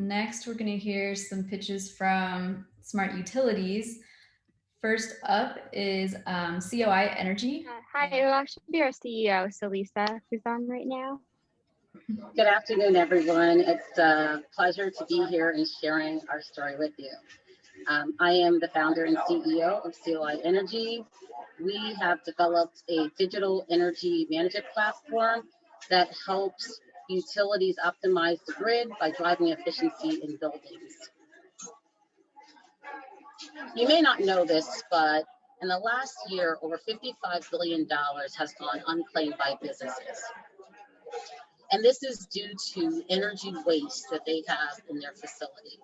next we're going to hear some pitches from smart utilities. First up is COI Energy. Hi, it will actually be our CEO, Salisa, who's on right now. Good afternoon, everyone. It's a pleasure to be here and sharing our story with you. I am the founder and CEO of COI Energy. We have developed a digital energy management platform that helps utilities optimize the grid by driving efficiency in buildings. You may not know this, but in the last year, over $55 billion has gone unclaimed by businesses. And this is due to energy waste that they have in their facilities.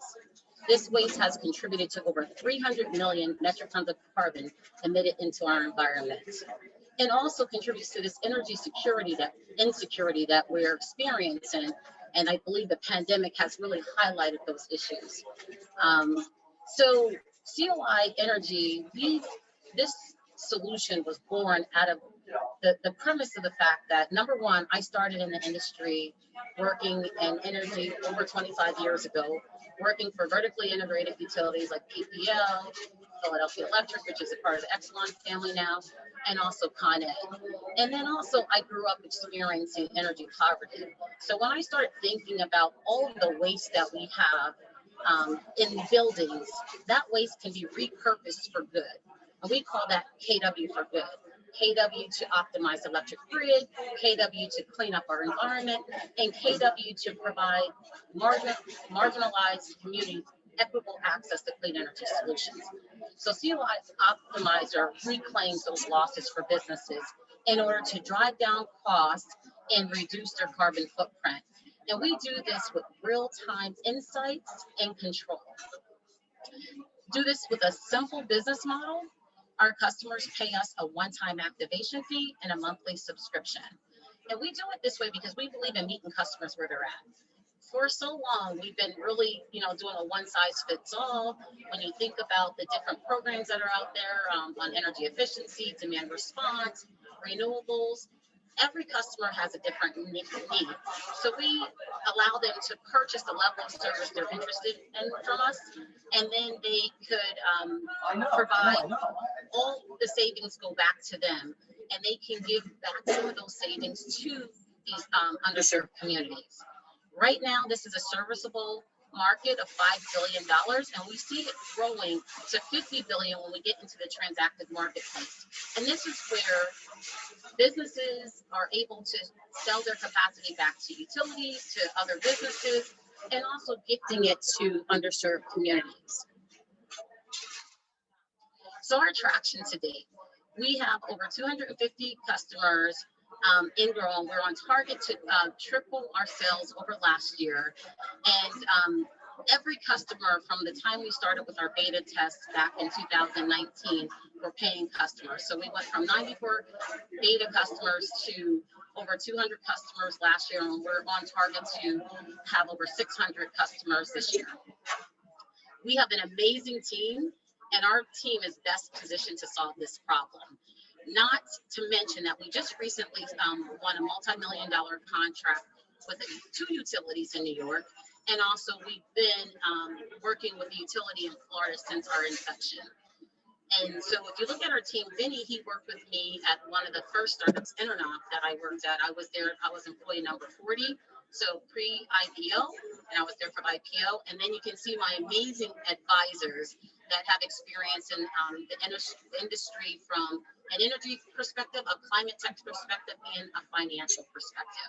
This waste has contributed to over 300 million metric tons of carbon emitted into our environment, and also contributes to this energy insecurity that we're experiencing. And I believe the pandemic has really highlighted those issues. So COI Energy, this solution was born out of the premise of the fact that, number one, I started in the industry working in energy over 25 years ago, working for vertically integrated utilities like PPL, Philadelphia Electric, which is a part of the Electron family now, and also Con Ed. And then also I grew up experiencing energy poverty. So when I started thinking about all of the waste that we have in buildings, that waste can be repurposed for good. And we call that KW for good. KW to optimize the electric grid, KW to clean up our environment, and KW to provide marginalized communities equitable access to clean energy solutions. So COI Optimizer reclaims those losses for businesses in order to drive down costs and reduce their carbon footprint. And we do this with real-time insights and control. Do this with a simple business model. Our customers pay us a one-time activation fee and a monthly subscription. And we do it this way because we believe in meeting customers where they're at. For so long, we've been really, doing a one-size-fits-all. When you think about the different programs that are out there on energy efficiency, demand response, renewables, every customer has a different need. So we allow them to purchase the level of service they're interested in from us, and then they could provide all the savings go back to them, and they can give back some of those savings to these underserved communities. Right now, this is a serviceable market of $5 billion, and we see it growing to $50 billion when we get into the transacted marketplace. And this is where businesses are able to sell their capacity back to utilities, to other businesses, and also gifting it to underserved communities. So our traction to date, we have over 250 customers in growing. We're on target to triple our sales over last year. And every customer from the time we started with our beta tests back in 2019 were paying customers. So we went from 94 beta customers to over 200 customers last year, and we're on target to have over 600 customers this year. We have an amazing team, and our team is best positioned to solve this problem. Not to mention that we just recently won a multi-million-dollar contract with 2 utilities in New York. And also we've been working with the utility in Florida since our inception. And so if you look at our team, Vinny, he worked with me at one of the first startups, Internoc, that I worked at. I was there, I was employee number 40, so pre-IPO, and I was there for IPO. And then you can see my amazing advisors that have experience in the industry from an energy perspective, a climate tech perspective, and a financial perspective.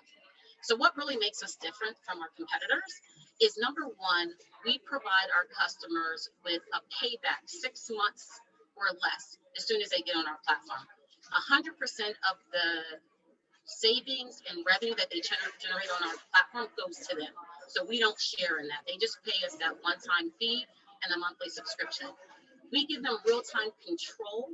So what really makes us different from our competitors is, number one, we provide our customers with a payback 6 months or less as soon as they get on our platform. 100% of the savings and revenue that they generate on our platform goes to them. So we don't share in that. They just pay us that one-time fee and a monthly subscription. We give them real-time control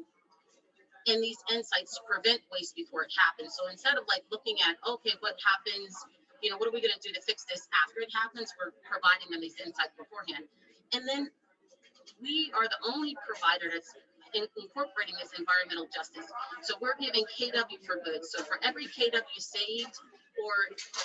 and these insights to prevent waste before it happens. So instead of like looking at, okay, what happens, what are we going to do to fix this after it happens, we're providing them these insights beforehand. And then we are the only provider that's incorporating this environmental justice. So we're giving KW for good. So for every KW saved, for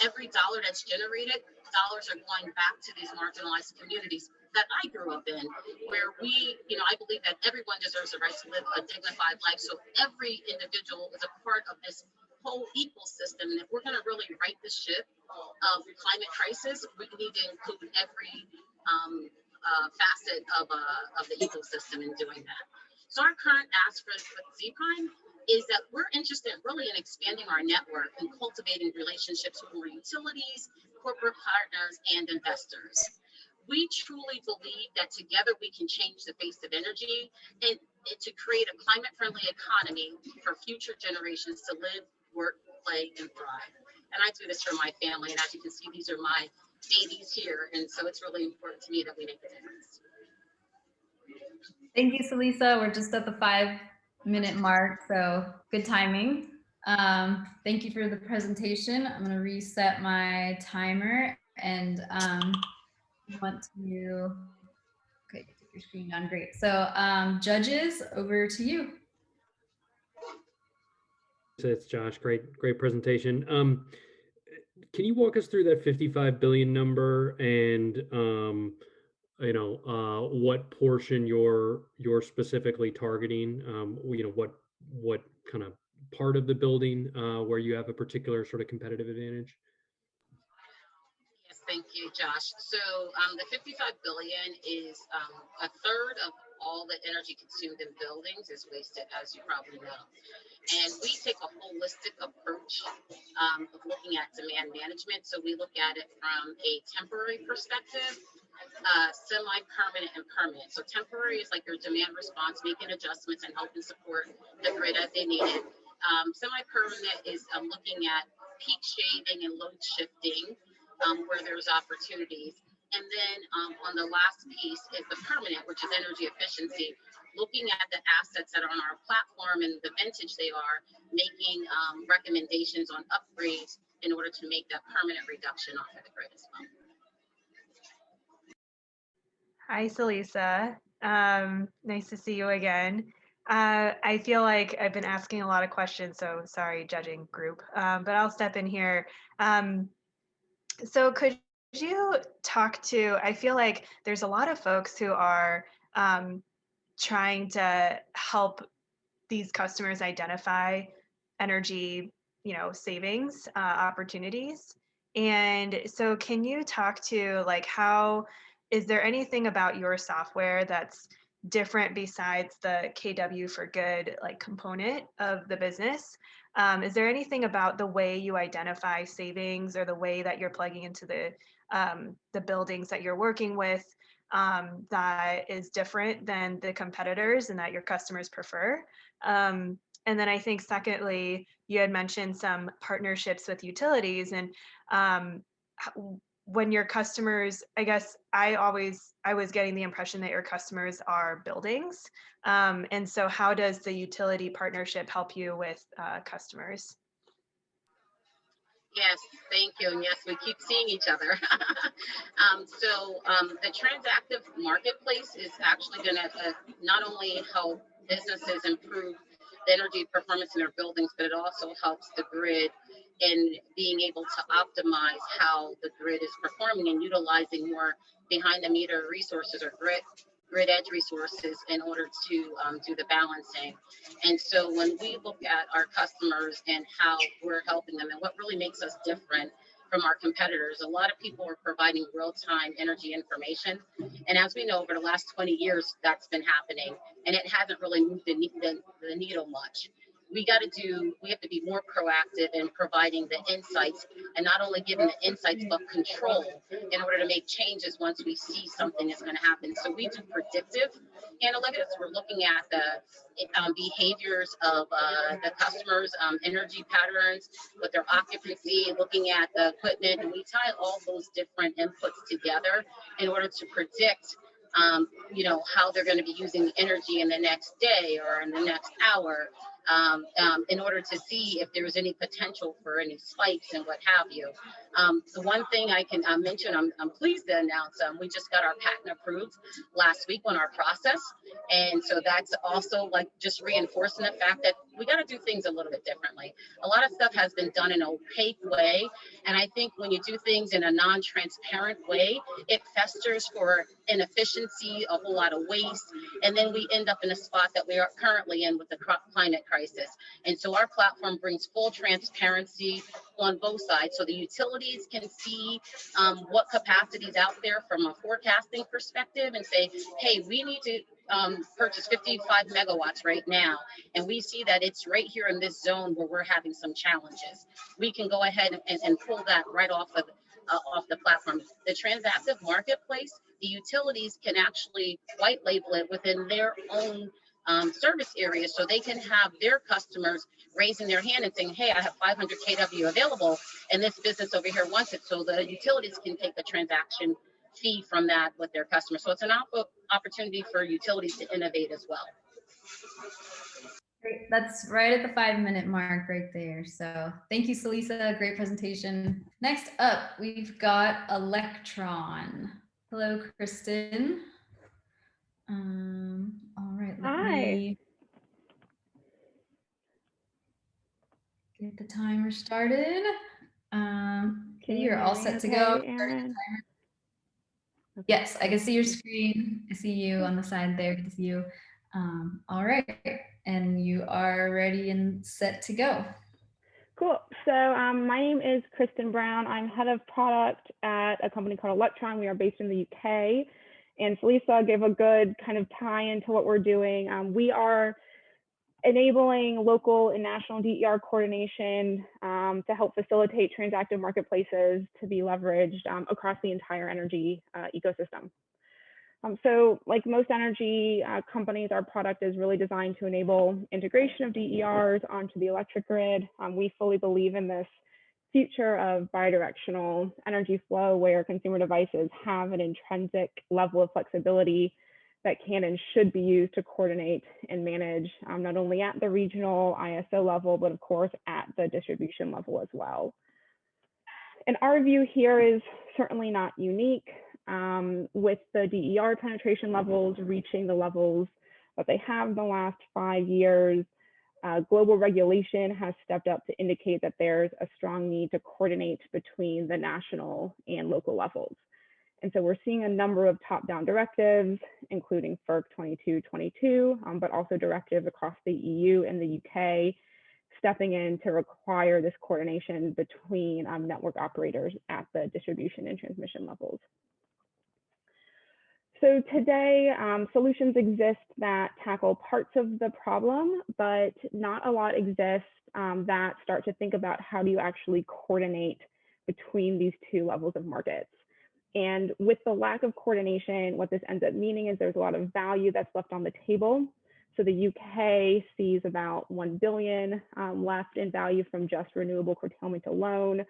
every dollar that's generated, dollars are going back to these marginalized communities that I grew up in, where we, I believe that everyone deserves the right to live a dignified life. So every individual is a part of this whole ecosystem. And if we're going to really right the ship of climate crisis, we need to include every facet of the ecosystem in doing that. So our current ask for Zpryme is that we're interested really in expanding our network and cultivating relationships with more utilities, corporate partners, and investors. We truly believe that together we can change the face of energy and to create a climate-friendly economy for future generations to live, work, play, and thrive. And I do this for my family, and as you can see, these are my babies here, and so it's really important to me that we make a difference. Thank you, Celisa. We're just at the 5-minute mark, so good timing. Thank you for the presentation. I'm going to reset my timer and want to, okay, take your screen down, great. So judges, over to you. It's Josh, great presentation. Can you walk us through that 55 billion number and what portion you're specifically targeting? What kind of part of the building where you have a particular sort of competitive advantage? Yes, thank you, Josh. So the 55 billion is a third of all the energy consumed in buildings is wasted, as you probably know. And we take a holistic approach of looking at demand management. So we look at it from a temporary perspective, semi-permanent and permanent. So temporary is like your demand response, making adjustments and helping support the grid as they need it. Semi-permanent is looking at peak shaving and load shifting where there's opportunities. And then on the last piece is the permanent, which is energy efficiency, looking at the assets that are on our platform and the vintage they are, making recommendations on upgrades in order to make that permanent reduction off of the grid as well. Hi, Celisa. Nice to see you again. I feel like I've been asking a lot of questions, so sorry, judging group, but I'll step in here. So could you talk to, I feel like there's a lot of folks who are trying to help these customers identify energy, savings opportunities. And so can you talk to is there anything about your software that's different besides the KW for Good component of the business? Is there anything about the way you identify savings or the way that you're plugging into the buildings that you're working with that is different than the competitors and that your customers prefer? And then I think secondly, you had mentioned some partnerships with utilities, and when your customers, I guess I was getting the impression that your customers are buildings. And so how does the utility partnership help you with customers? Yes, thank you. And yes, we keep seeing each other. The transactive marketplace is actually going to not only help businesses improve the energy performance in their buildings, but it also helps the grid in being able to optimize how the grid is performing and utilizing more behind the meter resources or grid edge resources in order to do the balancing. And so when we look at our customers and how we're helping them and what really makes us different from our competitors, a lot of people are providing real-time energy information. And as we know, over the last 20 years, that's been happening, and it hasn't really moved the needle much. We have to be more proactive in providing the insights, and not only giving the insights, but control in order to make changes once we see something is going to happen. So we do predictive analytics. We're looking at the behaviors of the customers, energy patterns, with their occupancy, looking at the equipment, and we tie all those different inputs together in order to predict how they're going to be using energy in the next day or in the next hour, in order to see if there's any potential for any spikes and what have you. The one thing I can mention, I'm pleased to announce, we just got our patent approved last week on our process. And so that's also like just reinforcing the fact that we got to do things a little bit differently. A lot of stuff has been done in an opaque way. And I think when you do things in a non-transparent way, it festers for inefficiency, a whole lot of waste. And then we end up in a spot that we are currently in with the climate crisis. And so our platform brings full transparency on both sides. So the utilities can see what capacity is out there from a forecasting perspective and say, hey, we need to purchase 55 megawatts right now. And we see that it's right here in this zone where we're having some challenges. We can go ahead and pull that right off the platform. The transactive marketplace, the utilities can actually white label it within their own service areas, so they can have their customers raising their hand and saying, hey, I have 500 kW available and this business over here wants it. So the utilities can take the transaction fee from that with their customers. So it's an opportunity for utilities to innovate as well. Great. That's right at the 5-minute mark right there. So thank you, Celisa. Great presentation. Next up, we've got Electron. Hello, Kristen. All right. Let me get the timer started. You're all set to go. Yes, I can see your screen. I see you on the side there. Good to see you. All right, and you are ready and set to go. Cool. So my name is Kristen Brown. I'm head of product at a company called Electron. We are based in the UK. And Celisa gave a good kind of tie into what we're doing. We are enabling local and national DER coordination to help facilitate transactive marketplaces to be leveraged across the entire energy ecosystem. So like most energy companies, our product is really designed to enable integration of DERs onto the electric grid. We fully believe in this future of bidirectional energy flow where consumer devices have an intrinsic level of flexibility that can and should be used to coordinate and manage not only at the regional ISO level, but of course at the distribution level as well. And our view here is certainly not unique. With the DER penetration levels reaching the levels that they have in the last 5 years, global regulation has stepped up to indicate that there's a strong need to coordinate between the national and local levels. And so we're seeing a number of top-down directives, including FERC 2222, but also directives across the EU and the UK, stepping in to require this coordination between network operators at the distribution and transmission levels. So today, solutions exist that tackle parts of the problem, but not a lot exists that start to think about how do you actually coordinate between these two levels of markets. And with the lack of coordination, what this ends up meaning is there's a lot of value that's left on the table. So the UK sees about 1 billion left in value from just renewable curtailment alone.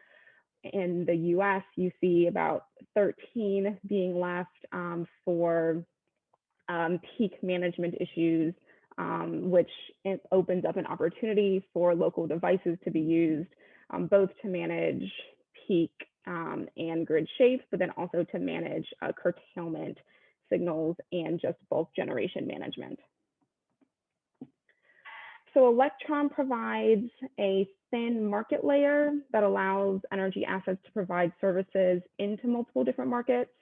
In the US, you see about 13 being left for peak management issues, which opens up an opportunity for local devices to be used, both to manage peak and grid shapes, but then also to manage curtailment signals and just bulk generation management. So Electron provides a thin market layer that allows energy assets to provide services into multiple different markets.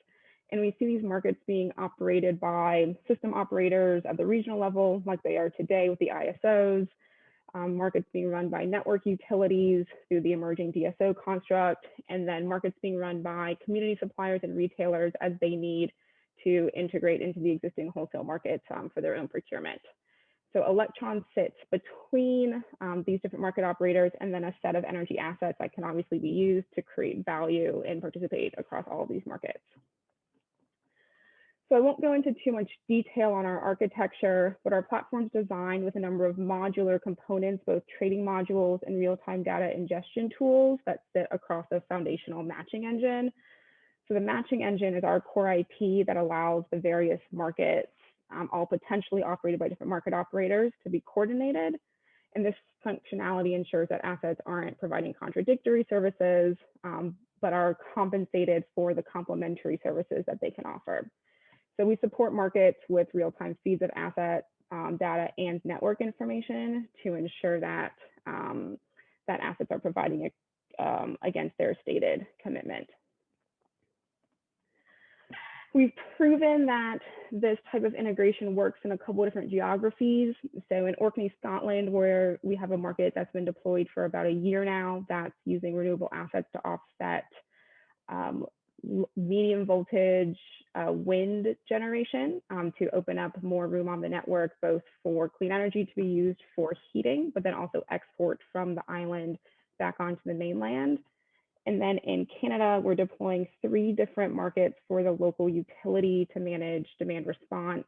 And we see these markets being operated by system operators at the regional level, like they are today with the ISOs, markets being run by network utilities through the emerging DSO construct, and then markets being run by community suppliers and retailers as they need to integrate into the existing wholesale markets for their own procurement. So Electron sits between these different market operators and then a set of energy assets that can obviously be used to create value and participate across all of these markets. So I won't go into too much detail on our architecture, but our platform's designed with a number of modular components, both trading modules and real-time data ingestion tools that sit across a foundational matching engine. So the matching engine is our core IP that allows the various markets, all potentially operated by different market operators, to be coordinated. And this functionality ensures that assets aren't providing contradictory services, but are compensated for the complementary services that they can offer. So we support markets with real-time feeds of asset data and network information to ensure that that assets are providing against their stated commitment. We've proven that this type of integration works in a couple of different geographies. So in Orkney, Scotland, where we have a market that's been deployed for about a year now, that's using renewable assets to offset medium voltage wind generation to open up more room on the network, both for clean energy to be used for heating, but then also export from the island back onto the mainland. And then in Canada, we're deploying 3 different markets for the local utility to manage demand response,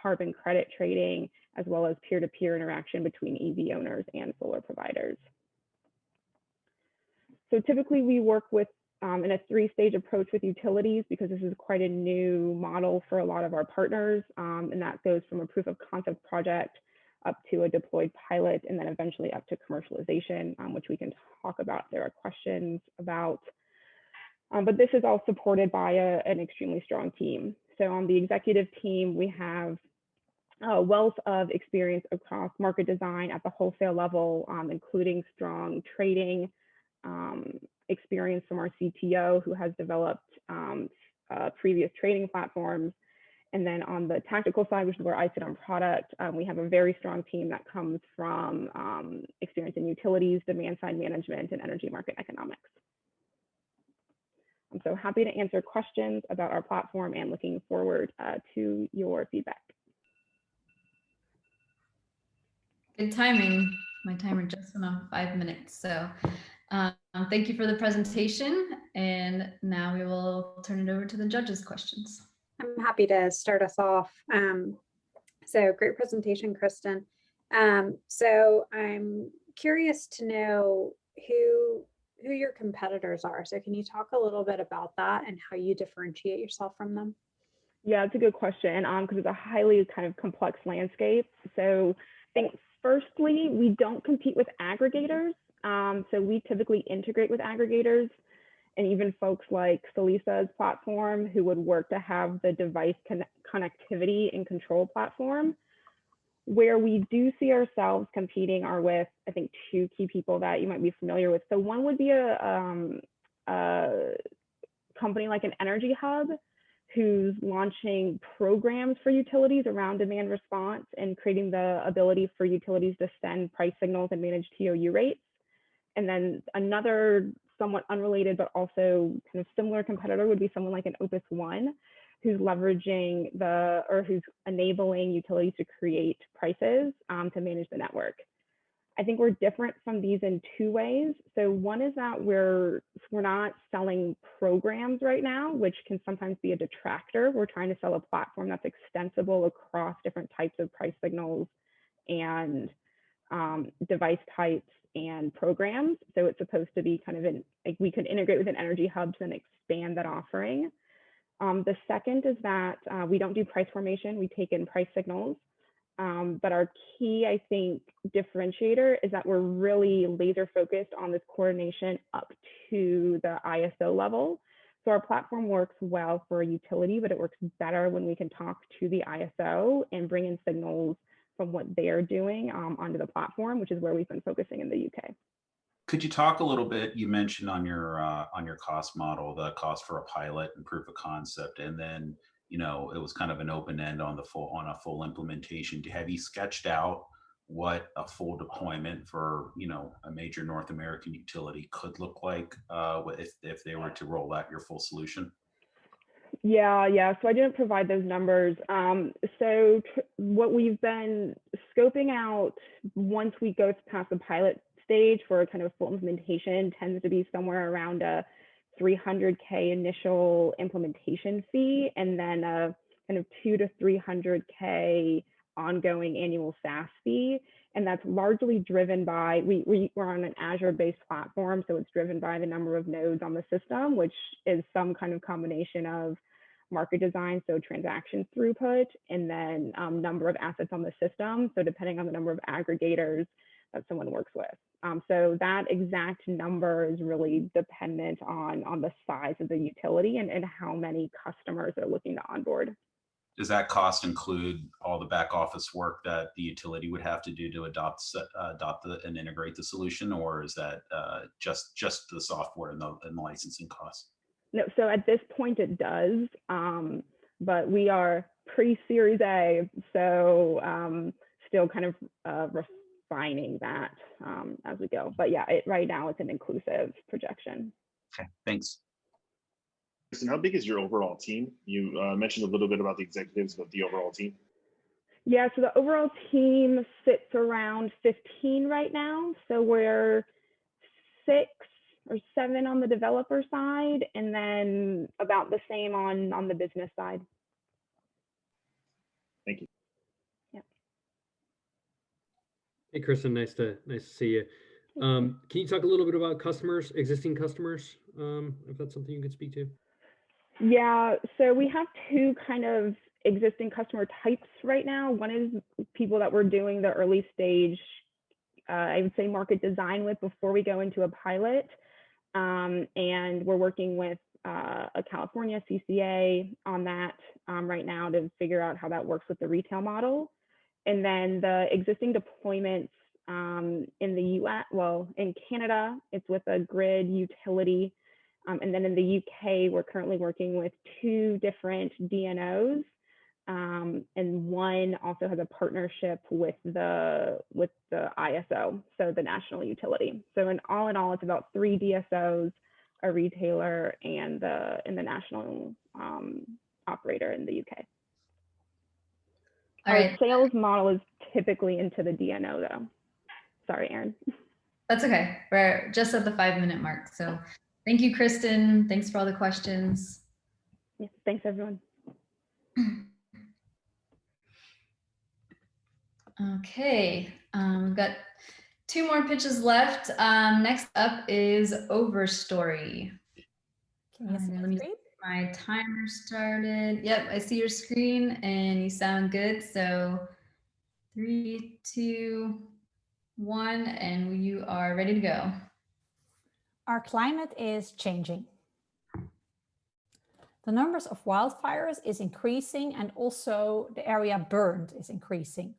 carbon credit trading, as well as peer-to-peer interaction between EV owners and solar providers. So typically we work with in a 3-stage approach with utilities, because this is quite a new model for a lot of our partners. And that goes from a proof of concept project up to a deployed pilot, and then eventually up to commercialization, which we can talk about if there are questions about. But this is all supported by an extremely strong team. So on the executive team, we have a wealth of experience across market design at the wholesale level, including strong trading experience from our CTO, who has developed previous trading platforms. And then on the tactical side, which is where I sit on product, we have a very strong team that comes from experience in utilities, demand side management, and energy market economics. I'm so happy to answer questions about our platform and looking forward to your feedback. Good timing. My timer just went off 5 minutes. So thank you for the presentation. And now we will turn it over to the judges' questions. I'm happy to start us off. So great presentation, Kristen. So I'm curious to know who your competitors are. So can you talk a little bit about that and how you differentiate yourself from them? Yeah, it's a good question because it's a highly kind of complex landscape. So I think firstly, we don't compete with aggregators. So we typically integrate with aggregators, and even folks like Salisa's platform, who would work to have the device connectivity and control platform. Where we do see ourselves competing are with, I think, 2 key people that you might be familiar with. So one would be a company like an Energy Hub, who's launching programs for utilities around demand response and creating the ability for utilities to send price signals and manage TOU rates. And then another somewhat unrelated, but also kind of similar competitor would be someone like an Opus One, who's leveraging who's enabling utilities to create prices to manage the network. I think we're different from these in 2 ways. So one is that we're not selling programs right now, which can sometimes be a detractor. We're trying to sell a platform that's extensible across different types of price signals and device types and programs. So it's supposed to be kind of like we could integrate with an Energy Hubs and expand that offering. The second is that we don't do price formation, we take in price signals. But our key, I think, differentiator is that we're really laser focused on this coordination up to the ISO level. So our platform works well for a utility, but it works better when we can talk to the ISO and bring in signals from what they're doing onto the platform, which is where we've been focusing in the UK. Could you talk a little bit, you mentioned on your cost model, the cost for a pilot and proof of concept, and then, you know, it was kind of an open end on a full implementation. Have you sketched out what a full deployment for, you know, a major North American utility could look like if they were to roll out your full solution? Yeah. So I didn't provide those numbers. So what we've been scoping out once we go past the pilot stage for a kind of full implementation tends to be somewhere around a $300K initial implementation fee, and then a kind of $200 to $300K ongoing annual SaaS fee. And that's largely driven by, we're on an Azure-based platform, so it's driven by the number of nodes on the system, which is some kind of combination of market design, so transaction throughput, and then number of assets on the system. So depending on the number of aggregators, that someone works with. So that exact number is really dependent on the size of the utility and how many customers are looking to onboard. Does that cost include all the back office work that the utility would have to do to adopt and integrate the solution, or is that just the software and the licensing costs? No, so at this point it does, but we are pre-Series A, so still kind of refining that as we go. But yeah, right now it's an inclusive projection. Okay, thanks. And how big is your overall team? You mentioned a little bit about the executives, but the overall team. Yeah, so the overall team sits around 15 right now. So we're 6 or 7 on the developer side, and then about the same on the business side. Thank you. Yeah. Hey, Kristen, nice to see you. Can you talk a little bit about customers, existing customers, if that's something you could speak to? Yeah, so we have 2 kind of existing customer types right now. One is people that we're doing the early stage, I would say market design with before we go into a pilot. And we're working with a California CCA on that right now to figure out how that works with the retail model. And then the existing deployments in the US, well, in Canada, it's with a grid utility. And then in the UK, we're currently working with 2 different DNOs. And one also has a partnership with the ISO, so the national utility. So in all, it's about 3 DSOs, a retailer, and the national operator in the UK. All Our right. sales model is typically into the DNO though. Sorry, Erin. That's okay. We're just at the 5-minute mark. So thank you, Kristen. Thanks for all the questions. Yeah, thanks, everyone. Okay, we've got 2 more pitches left. Next up is Overstory. Can you see Let my me screen? get my timer started. Yep, I see your screen and you sound good. So 3, 2, 1, and you are ready to go. Our climate is changing. The numbers of wildfires is increasing, and also the area burned is increasing.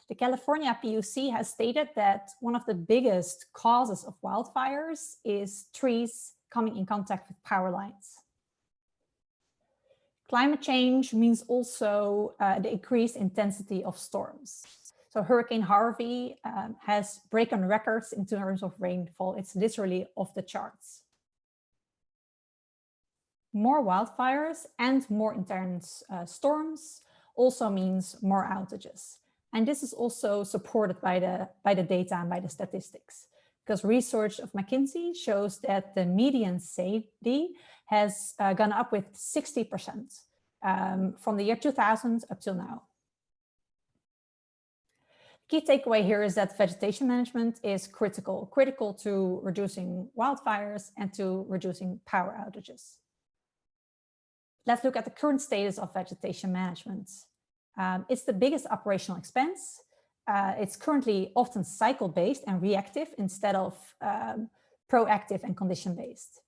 The California PUC has stated that one of the biggest causes of wildfires is trees coming in contact with power lines. Climate change means also the increased intensity of storms. So Hurricane Harvey has broken records in terms of rainfall. It's literally off the charts. More wildfires and more intense storms also means more outages. And this is also supported by the data and by the statistics, because research of McKinsey shows that the median safety has gone up with 60% from the year 2000 up till now. Key takeaway here is that vegetation management is critical to reducing wildfires and to reducing power outages. Let's look at the current status of vegetation management. It's the biggest operational expense. It's currently often cycle-based and reactive instead of proactive and condition-based.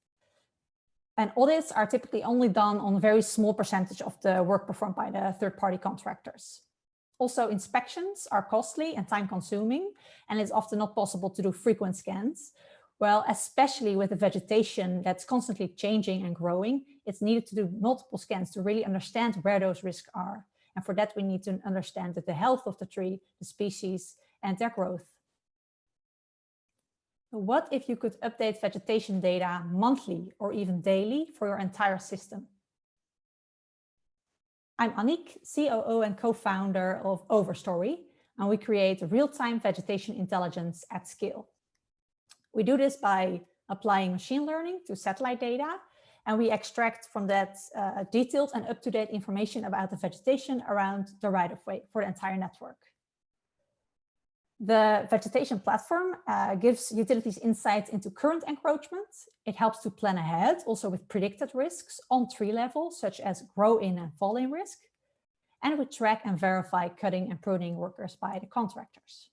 And audits are typically only done on a very small percentage of the work performed by the third-party contractors. Also, inspections are costly and time-consuming, and it's often not possible to do frequent scans. Well, especially with the vegetation that's constantly changing and growing, it's needed to do multiple scans to really understand where those risks are. And for that, we need to understand the health of the tree, the species, and their growth. What if you could update vegetation data monthly or even daily for your entire system? I'm Annick, COO and co-founder of Overstory, and we create real-time vegetation intelligence at scale. We do this by applying machine learning to satellite data, and we extract from that detailed and up-to-date information about the vegetation around the right-of-way for the entire network. The vegetation platform gives utilities insights into current encroachment. It helps to plan ahead, also with predicted risks on tree level, such as grow-in and fall-in risk. And we track and verify cutting and pruning workers by the contractors.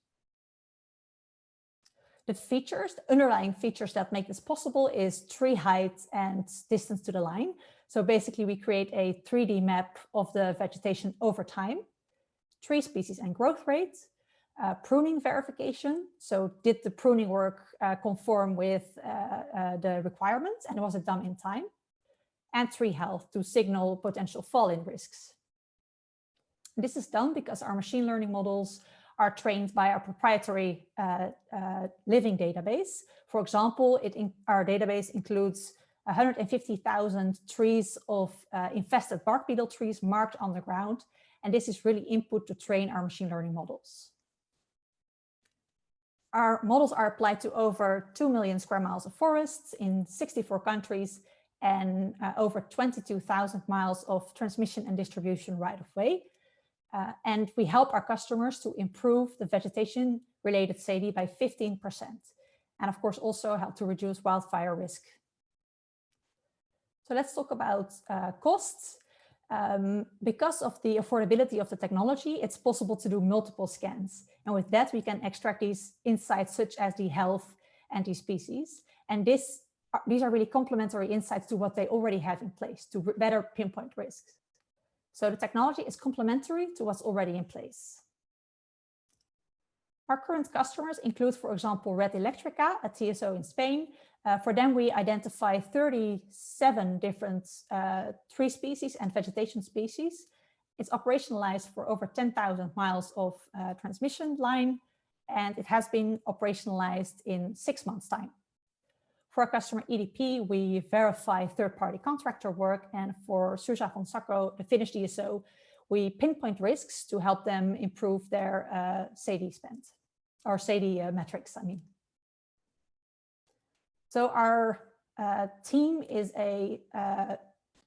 The features, the underlying features that make this possible is tree height and distance to the line. So basically we create a 3D map of the vegetation over time, tree species and growth rate, pruning verification. So did the pruning work conform with the requirements, and was it done in time? And tree health to signal potential fall-in risks. This is done because our machine learning models are trained by our proprietary living database. For example, our database includes 150,000 trees of infested bark beetle trees marked on the ground. And this is really input to train our machine learning models. Our models are applied to over 2 million square miles of forests in 64 countries and over 22,000 miles of transmission and distribution right-of-way. And we help our customers to improve the vegetation-related SAIDI by 15%. And of course, also help to reduce wildfire risk. So let's talk about costs. Because of the affordability of the technology, it's possible to do multiple scans. And with that, we can extract these insights such as the health and the species. And these are really complementary insights to what they already have in place to better pinpoint risks. So the technology is complementary to what's already in place. Our current customers include, for example, Red Electrica, a TSO in Spain. For them, we identify 37 different tree species and vegetation species. It's operationalized for over 10,000 miles of transmission line, and it has been operationalized in 6 months' time. For our customer EDP, we verify third-party contractor work, and for Suja von Sacco, the Finnish DSO, we pinpoint risks to help them improve their SAIDI spend, or SAIDI metrics, I mean. So our team is a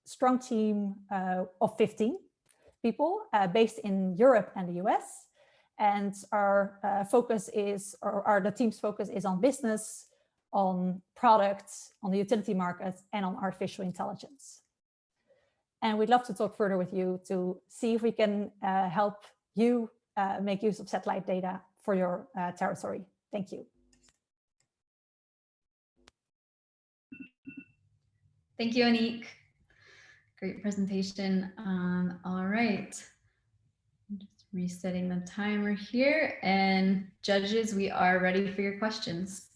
strong team of 15 people based in Europe and the US. And our focus is, or the team's focus is on business, on products, on the utility market, and on artificial intelligence. And we'd love to talk further with you to see if we can help you make use of satellite data for your territory. Thank you. Thank you, Anique. Great presentation. All right. I'm just resetting the timer here. And judges, we are ready for your questions.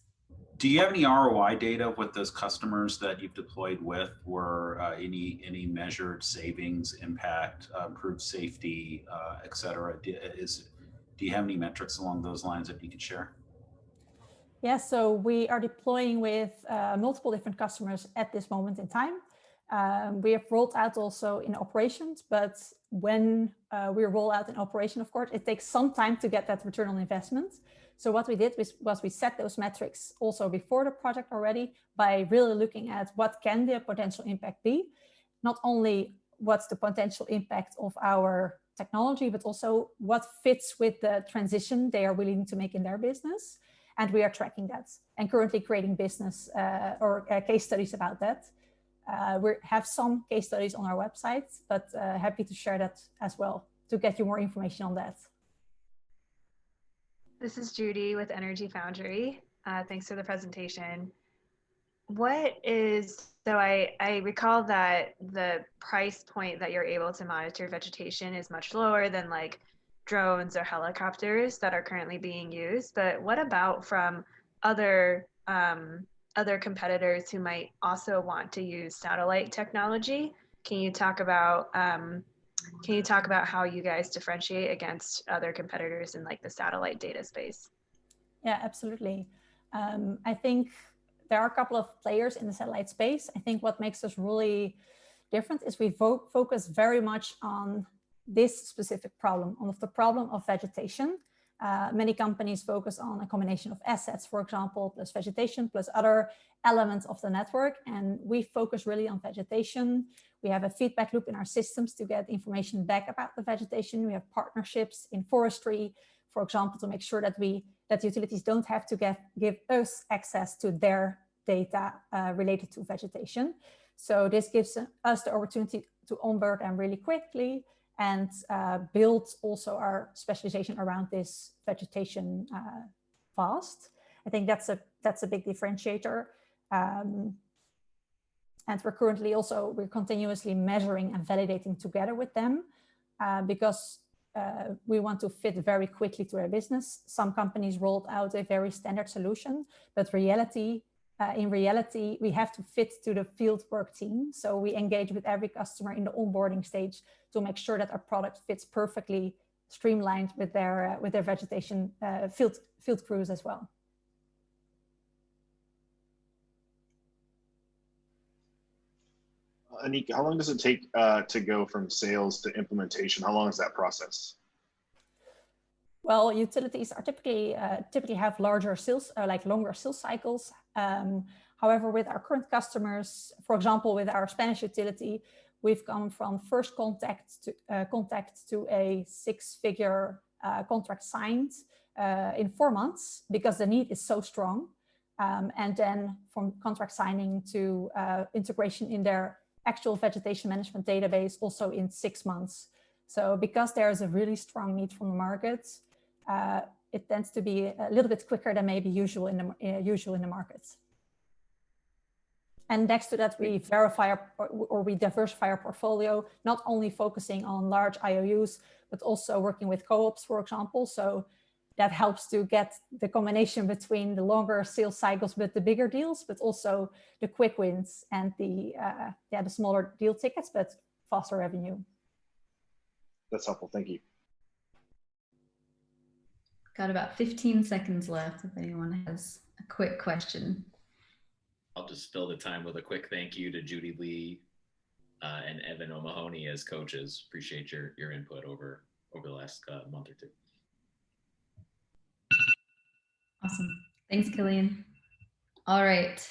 Do you have any ROI data with those customers that you've deployed with, or any measured savings, impact, improved safety, et cetera? Do you have any metrics along those lines that you could share? Yeah, so we are deploying with multiple different customers at this moment in time. We have rolled out also in operations, but when we roll out in operation, of course, it takes some time to get that return on investment. So what we did was we set those metrics also before the project already by really looking at what can the potential impact be, not only what's the potential impact of our technology, but also what fits with the transition they are willing to make in their business. And we are tracking that and currently creating business or case studies about that. We have some case studies on our website, but happy to share that as well to get you more information on that. This is Judy with Energy Foundry. Thanks for the presentation. So I recall that the price point that you're able to monitor vegetation is much lower than like drones or helicopters that are currently being used, but what about from other competitors who might also want to use satellite technology? Can you talk about how you guys differentiate against other competitors in like the satellite data space? Yeah, absolutely. I think there are a couple of players in the satellite space. I think what makes us really different is we focus very much on this specific problem, on the problem of vegetation. Many companies focus on a combination of assets, for example, plus vegetation, plus other elements of the network. And we focus really on vegetation. We have a feedback loop in our systems to get information back about the vegetation. We have partnerships in forestry, for example, to make sure that utilities don't have to give us access to their data related to vegetation. So this gives us the opportunity to onboard them really quickly and build also our specialization around this vegetation fast. I think that's a big differentiator. And we're continuously measuring and validating together with them because we want to fit very quickly to their business. Some companies rolled out a very standard solution, but in reality, we have to fit to the field work team. So we engage with every customer in the onboarding stage to make sure that our product fits perfectly, streamlined with their vegetation field crews as well. Anika, how long does it take to go from sales to implementation? How long is that process? Well, utilities are typically have larger sales, longer sales cycles. However, with our current customers, for example, with our Spanish utility, we've gone from first contact to a six-figure contract signed in 4 months because the need is so strong. And then from contract signing to integration in their actual vegetation management database also in 6 months. So because there is a really strong need from the market, it tends to be a little bit quicker than maybe usual in the markets. And next to that, we verify we diversify our portfolio, not only focusing on large IOUs, but also working with co-ops, for example. So that helps to get the combination between the longer sales cycles with the bigger deals, but also the quick wins and the smaller deal tickets, but faster revenue. That's helpful. Thank you. Got about 15 seconds left if anyone has a quick question. I'll just fill the time with a quick thank you to Judy Lee and Evan O'Mahony as coaches. Appreciate your input over the last month or two. Awesome. Thanks, Killian. All right.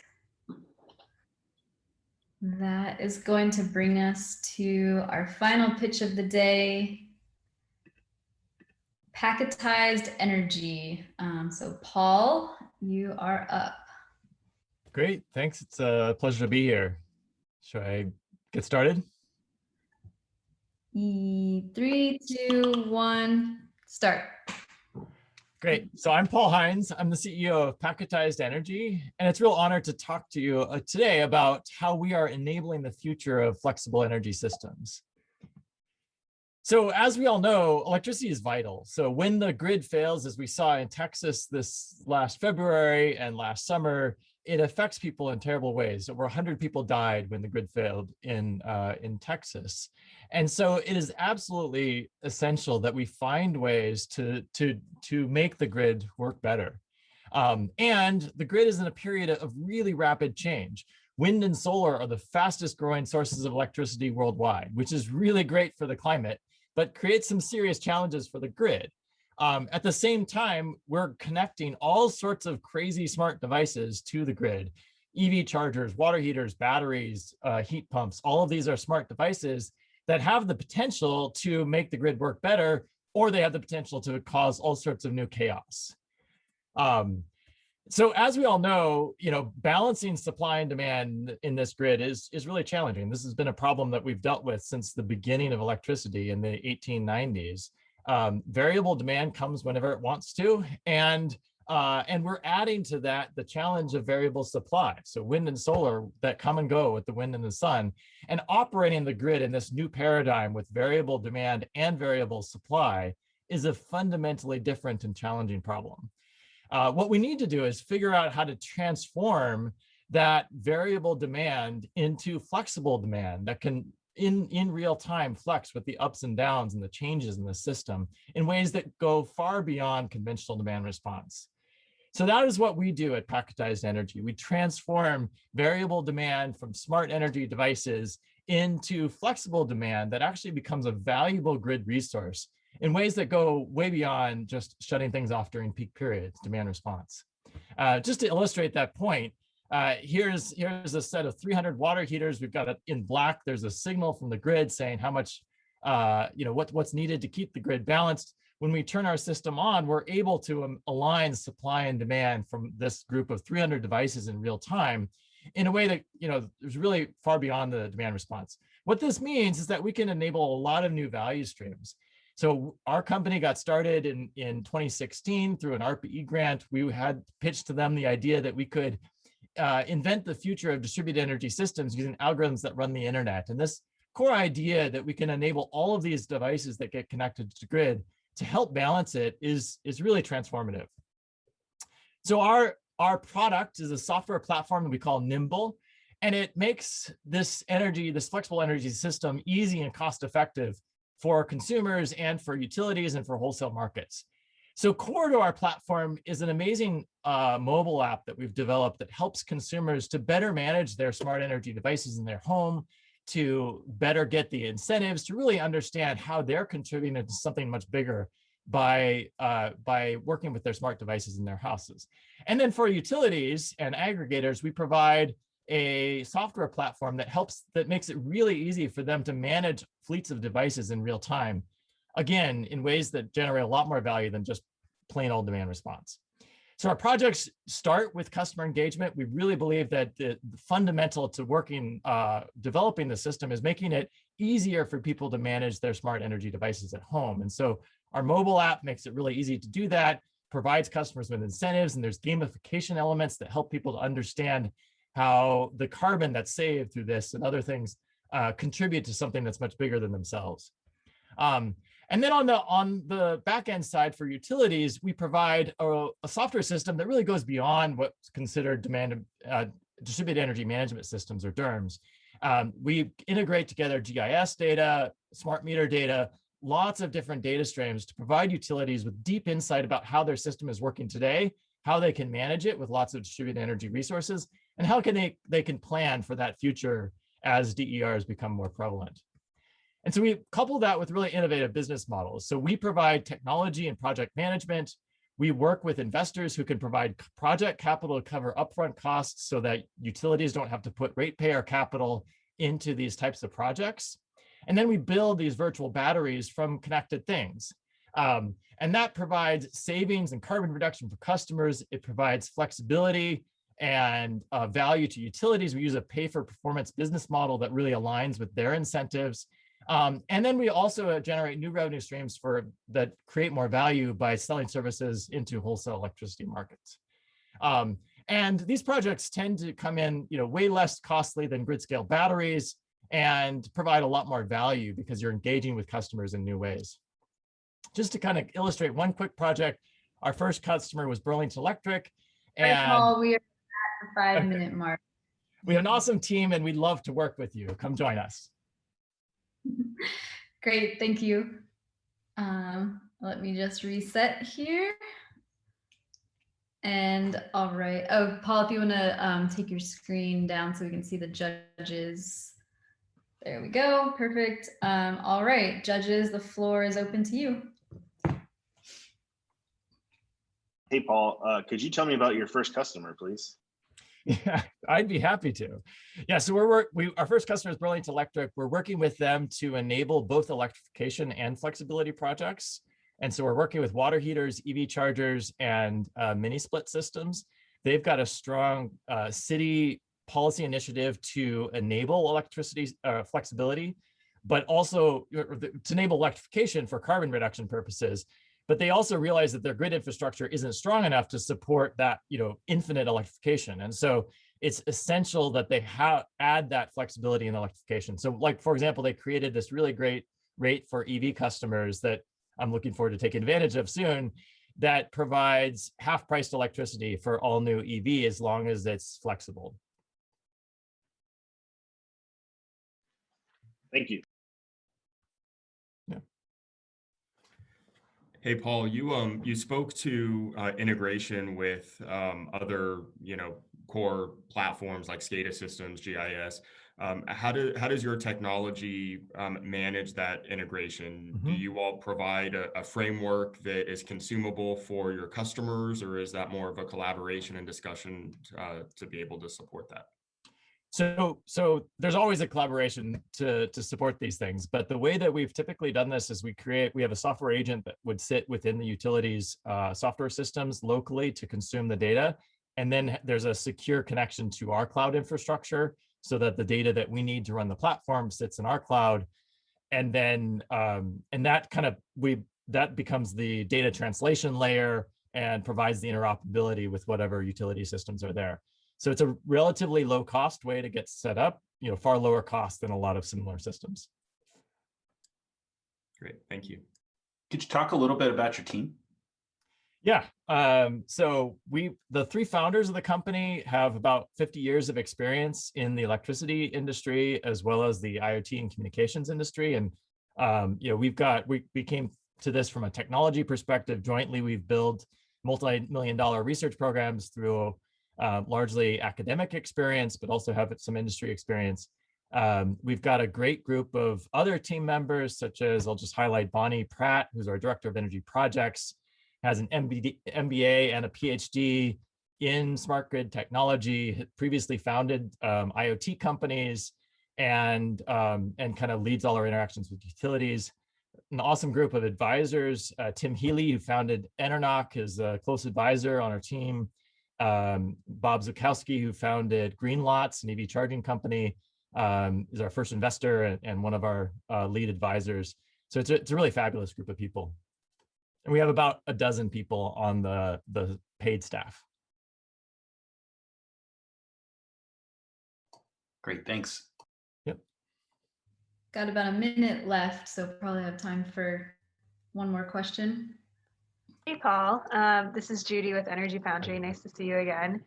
That is going to bring us to our final pitch of the day. Packetized Energy. So Paul, you are up. Great, thanks. It's a pleasure to be here. Should I get started? 3, 2, 1, start. Great. So I'm Paul Hines. I'm the CEO of Packetized Energy, and it's a real honor to talk to you today about how we are enabling the future of flexible energy systems. So as we all know, electricity is vital. So when the grid fails, as we saw in Texas this last February and last summer, it affects people in terrible ways. Over 100 people died when the grid failed in Texas. And so it is absolutely essential that we find ways to make the grid work better. And the grid is in a period of really rapid change. Wind and solar are the fastest growing sources of electricity worldwide, which is really great for the climate, but creates some serious challenges for the grid. At the same time, we're connecting all sorts of crazy smart devices to the grid. EV chargers, water heaters, batteries, heat pumps, all of these are smart devices that have the potential to make the grid work better, or they have the potential to cause all sorts of new chaos. So as we all know, balancing supply and demand in this grid is really challenging. This has been a problem that we've dealt with since the beginning of electricity in the 1890s. Variable demand comes whenever it wants to, and we're adding to that the challenge of variable supply. So wind and solar that come and go with the wind and the sun, and operating the grid in this new paradigm with variable demand and variable supply is a fundamentally different and challenging problem. What we need to do is figure out how to transform that variable demand into flexible demand that can in real time flex with the ups and downs and the changes in the system in ways that go far beyond conventional demand response. So that is what we do at Packetized Energy. We transform variable demand from smart energy devices into flexible demand that actually becomes a valuable grid resource in ways that go way beyond just shutting things off during peak periods, demand response. Just to illustrate that point, here's a set of 300 water heaters. We've got it in black. There's a signal from the grid saying how much, what's needed to keep the grid balanced. When we turn our system on, we're able to align supply and demand from this group of 300 devices in real time in a way that, is really far beyond the demand response. What this means is that we can enable a lot of new value streams. So our company got started in 2016 through an RPE grant. We had pitched to them the idea that we could invent the future of distributed energy systems using algorithms that run the internet. And this core idea that we can enable all of these devices that get connected to the grid to help balance it is really transformative. So our product is a software platform that we call Nimble, and it makes this flexible energy system easy and cost effective for consumers and for utilities and for wholesale markets. So core to our platform is an amazing mobile app that we've developed that helps consumers to better manage their smart energy devices in their home, to better get the incentives, to really understand how they're contributing to something much bigger by working with their smart devices in their houses. And then for utilities and aggregators, we provide a software platform that makes it really easy for them to manage fleets of devices in real time, again, in ways that generate a lot more value than just plain old demand response. So our projects start with customer engagement. We really believe that the fundamental to developing the system is making it easier for people to manage their smart energy devices at home. And so our mobile app makes it really easy to do that, provides customers with incentives, and there's gamification elements that help people to understand how the carbon that's saved through this and other things contribute to something that's much bigger than themselves. And then on the back end side for utilities, we provide a software system that really goes beyond what's considered distributed energy management systems, or DERMS. We integrate together GIS data, smart meter data, lots of different data streams to provide utilities with deep insight about how their system is working today, how they can manage it with lots of distributed energy resources, and how they can plan for that future as DERs become more prevalent. And so we couple that with really innovative business models. So we provide technology and project management. We work with investors who can provide project capital to cover upfront costs so that utilities don't have to put ratepayer capital into these types of projects. And then we build these virtual batteries from connected things. And that provides savings and carbon reduction for customers. It provides flexibility and value to utilities. We use a pay-for-performance business model that really aligns with their incentives. And then we also generate new revenue streams that create more value by selling services into wholesale electricity markets. And these projects tend to come in, way less costly than grid-scale batteries and provide a lot more value because you're engaging with customers in new ways. Just to kind of illustrate one quick project, our first customer was Burlington Electric. And Paul, we are at the 5-minute mark. We have an awesome team and we'd love to work with you. Come join us. Great, thank you. Let me just reset here. And all right. Oh, Paul, if you want to take your screen down so we can see the judges. There we go. Perfect. All right, judges, the floor is open to you. Hey, Paul, could you tell me about your first customer, please? Yeah, I'd be happy to. Yeah, so our first customer is Burlington Electric. We're working with them to enable both electrification and flexibility projects. And so we're working with water heaters, EV chargers, and mini split systems. They've got a strong city policy initiative to enable electricity flexibility, but also to enable electrification for carbon reduction purposes. But they also realize that their grid infrastructure isn't strong enough to support that, infinite electrification. And so it's essential that they add that flexibility in electrification. So like, for example, they created this really great rate for EV customers that I'm looking forward to taking advantage of soon, that provides half-priced electricity for all new EV as long as it's flexible. Thank you. Yeah. Hey, Paul, you spoke to integration with other, core platforms like SCADA systems, GIS. How does your technology manage that integration? Mm-hmm. Do you all provide a framework that is consumable for your customers, or is that more of a collaboration and discussion to be able to support that? So there's always a collaboration to support these things, but the way that we've typically done this is we have a software agent that would sit within the utilities software systems locally to consume the data. And then there's a secure connection to our cloud infrastructure so that the data that we need to run the platform sits in our cloud. and then and that kind of that becomes the data translation layer and provides the interoperability with whatever utility systems are there. So it's a relatively low cost way to get set up, far lower cost than a lot of similar systems. Great, thank you. Could you talk a little bit about your team? Yeah, so the three founders of the company have about 50 years of experience in the electricity industry, as well as the IoT and communications industry. And, we came to this from a technology perspective. Jointly, we've built multi-million-dollar research programs through largely academic experience, but also have some industry experience. We've got a great group of other team members, such as, I'll just highlight Bonnie Pratt, who's our Director of Energy Projects, has an MBA and a PhD in smart grid technology, previously founded IoT companies, and kind of leads all our interactions with utilities. An awesome group of advisors. Tim Healy, who founded Enernoc, is a close advisor on our team. Bob Zukowski, who founded Greenlots, an EV charging company, is our first investor and one of our lead advisors. So it's a really fabulous group of people. And we have about a dozen people on the paid staff. Great, thanks. Yep. Got about a minute left, so probably have time for one more question. Hey, Paul. This is Judy with Energy Foundry. Nice to see you again.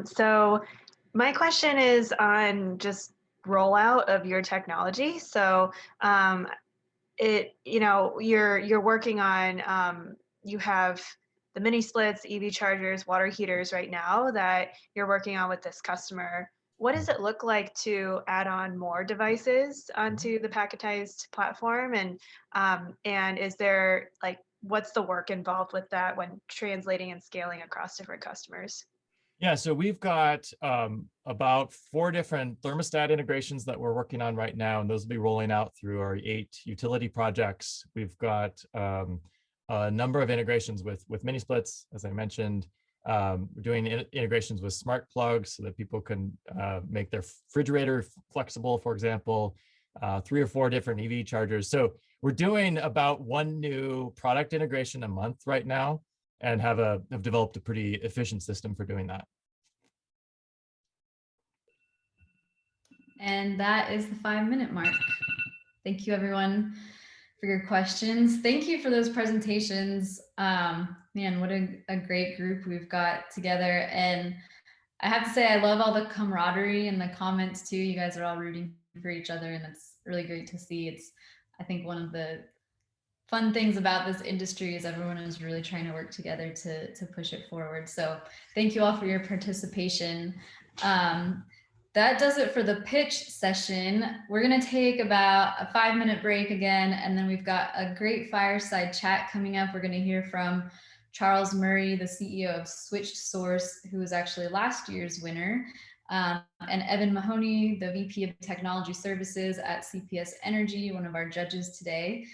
So my question is on just rollout of your technology. So you're working on, you have the mini splits, EV chargers, water heaters right now that you're working on with this customer. What does it look like to add on more devices onto the packetized platform? And is there, like, what's the work involved with that when translating and scaling across different customers? Yeah, so we've got about 4 different thermostat integrations that we're working on right now, and those will be rolling out through our 8 utility projects. We've got a number of integrations with mini splits, as I mentioned. We're doing integrations with smart plugs so that people can make their refrigerator flexible, for example, 3 or 4 different EV chargers. So we're doing about 1 new product integration a month right now, and have developed a pretty efficient system for doing that. And that is the 5-minute mark. Thank you, everyone, for your questions. Thank you for those presentations. Man, what a great group we've got together. And I have to say, I love all the camaraderie in the comments too. You guys are all rooting for each other, and it's really great to see. It's, I think, one of the fun things about this industry is everyone is really trying to work together to push it forward. So thank you all for your participation. That does it for the pitch session. We're going to take about a 5-minute break again, and then we've got a great fireside chat coming up. We're going to hear from Charles Murray, the CEO of Switched Source, who was actually last year's winner, and Evan Mahoney, the VP of Technology Services at CPS Energy, one of our judges today.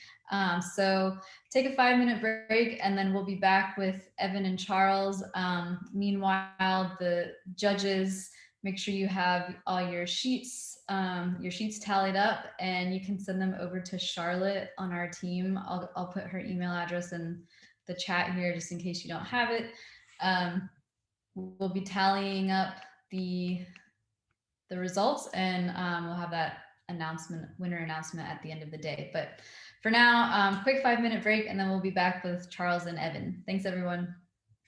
So take a 5-minute break, and then we'll be back with Evan and Charles. Meanwhile, the judges, make sure you have all your sheets tallied up, and you can send them over to Charlotte on our team. I'll put her email address in the chat here just in case you don't have it. We'll be tallying up the results, and we'll have that winner announcement at the end of the day. But for now, quick 5-minute break, and then we'll be back with Charles and Evan. Thanks, everyone.